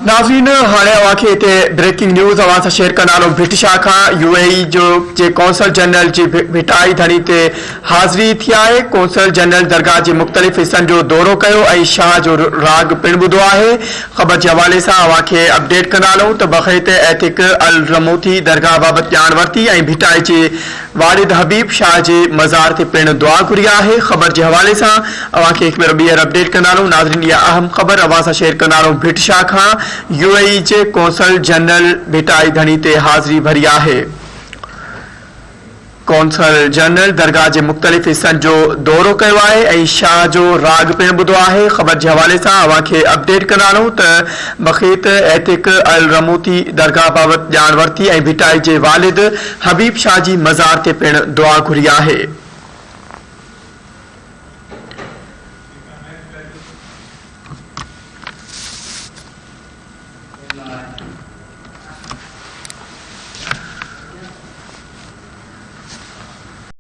नाज़रीन हाणे अवांखे हिते ब्रेकिंग न्यूज़ अवां सां शेयर कंदा हलूं। भिट शाह खां यूएई जो कौंसल जनरल जी भिटाई धणी ते हाज़िरी थी आहे। कौंसल जनरल दरगाह जे मुख़्तलिफ़ हिस्सनि जो दौरो कयो ऐं शाह जो राग पिणु ॿुधो आहे। ख़बर जे हवाले सां अवांखे अपडेट कंदा हलूं त बग़ैत एथिक अल रमूथी दरगाह बाबति ॼाण वरिती ऐं भिटाई जे वालिद हबीब शाह जे मज़ार ते पिणु दुआ घुरी आहे। ख़बर जे हवाले सां अवांखे हिकु भेरो ॿीहर अपडेट कंदा हलूं। नाज़रीन इहा अहम ख़बर अवां सां शेयर कंदा हलूं। भिट शाह खां यूएई जे कौंसल जनरल भिटाई धणी ते हाज़िरी भरी आहे। कौंसल जनरल दरगाह जे मुख़्तलिफ़ हिस्सनि जो दौरो कयो आहे ऐं शाह जो राग पिणु ॿुधो आहे। ख़बर जे हवाले सां अवांखे अपडेट कंदा हलूं त बख़ीत एथिक अल रमूथी दरगाह बाबति ॼाण वरिती ऐं भिटाई जे वालिद हबीब शाह जी मज़ार ते पिणु दुआ घुरी आहे।